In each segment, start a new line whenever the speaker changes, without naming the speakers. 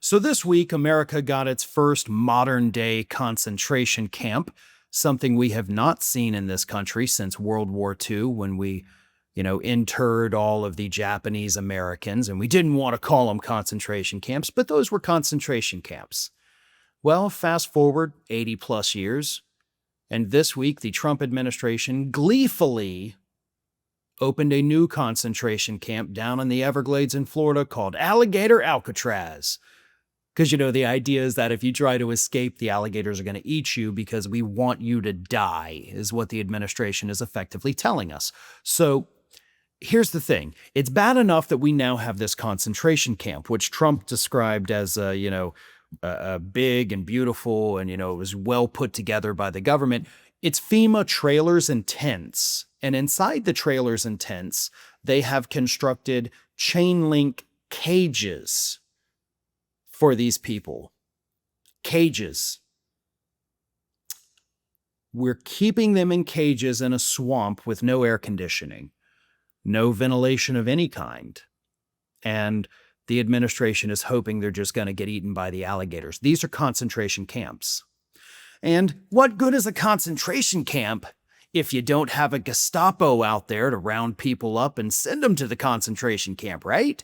So this week, America got its first modern-day concentration camp, something we have not seen in this country since World War II when we, interred all of the Japanese Americans, and we didn't want to call them concentration camps, but those were concentration camps. Well, fast forward 80 plus years, and this week the Trump administration gleefully opened a new concentration camp down in the Everglades in Florida called Alligator Alcatraz. Because, the idea is that if you try to escape, the alligators are going to eat you because we want you to die, is what the administration is effectively telling us. So here's the thing. It's bad enough that we now have this concentration camp, which Trump described as, big and beautiful and, it was well put together by the government. It's FEMA trailers and tents. And inside the trailers and tents, they have constructed chain link cages for these people. Cages. We're keeping them in cages in a swamp with no air conditioning, no ventilation of any kind. And the administration is hoping they're just going to get eaten by the alligators. These are concentration camps. And what good is a concentration camp if you don't have a Gestapo out there to round people up and send them to the concentration camp, right?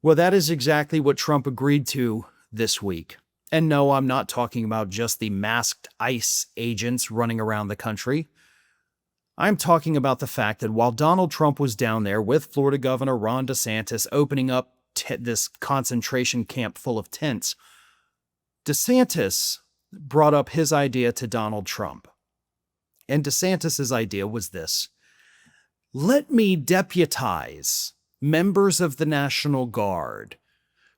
Well, that is exactly what Trump agreed to this week. And no, I'm not talking about just the masked ICE agents running around the country. I'm talking about the fact that while Donald Trump was down there with Florida Governor Ron DeSantis opening up this concentration camp full of tents, DeSantis brought up his idea to Donald Trump. And DeSantis's idea was this: let me deputize members of the National Guard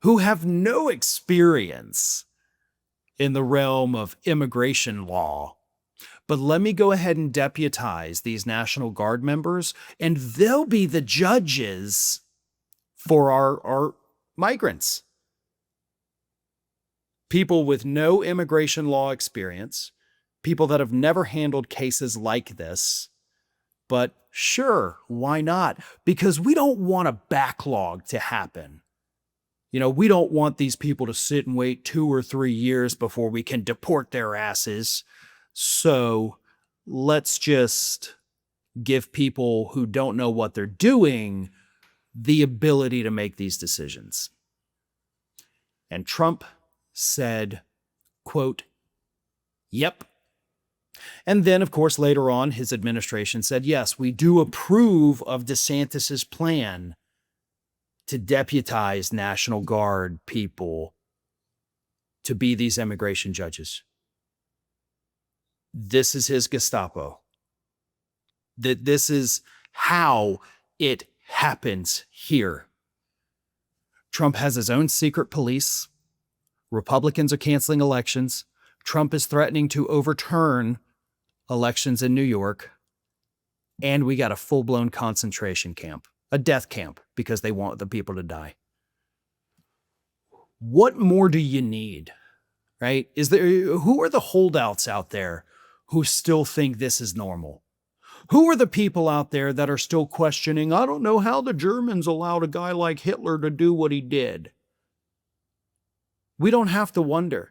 who have no experience in the realm of immigration law. But let me go ahead and deputize these National Guard members, and they'll be the judges for our migrants. People with no immigration law experience, people that have never handled cases like this. But sure, why not? Because we don't want a backlog to happen. We don't want these people to sit and wait 2 or 3 years before we can deport their asses. So let's just give people who don't know what they're doing the ability to make these decisions. And Trump said, quote, "Yep." And then, of course, later on, his administration said, yes, we do approve of DeSantis's plan to deputize National Guard people to be these immigration judges. This is his Gestapo. This is how it happens here. Trump has his own secret police. Republicans are canceling elections. Trump is threatening to overturn elections in New York. And we got a full-blown concentration camp, a death camp, because they want the people to die. What more do you need, right? Who are the holdouts out there who still think this is normal? Who are the people out there that are still questioning, I don't know how the Germans allowed a guy like Hitler to do what he did? We don't have to wonder.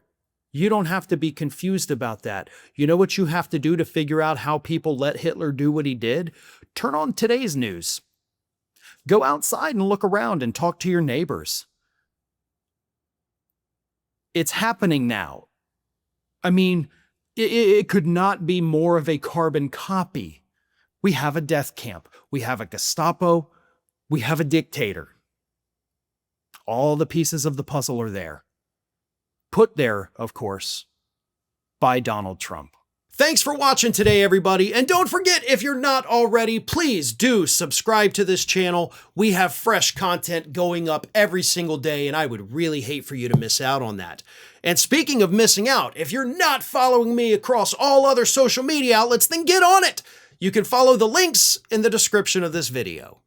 You don't have to be confused about that. You know what you have to do to figure out how people let Hitler do what he did? Turn on today's news. Go outside and look around and talk to your neighbors. It's happening now. I mean, it could not be more of a carbon copy. We have a death camp. We have a Gestapo. We have a dictator. All the pieces of the puzzle are there. Put there, of course, by Donald Trump. Thanks for watching today, everybody. And don't forget, if you're not already, please do subscribe to this channel. We have fresh content going up every single day, and I would really hate for you to miss out on that. And speaking of missing out, if you're not following me across all other social media outlets, then get on it. You can follow the links in the description of this video.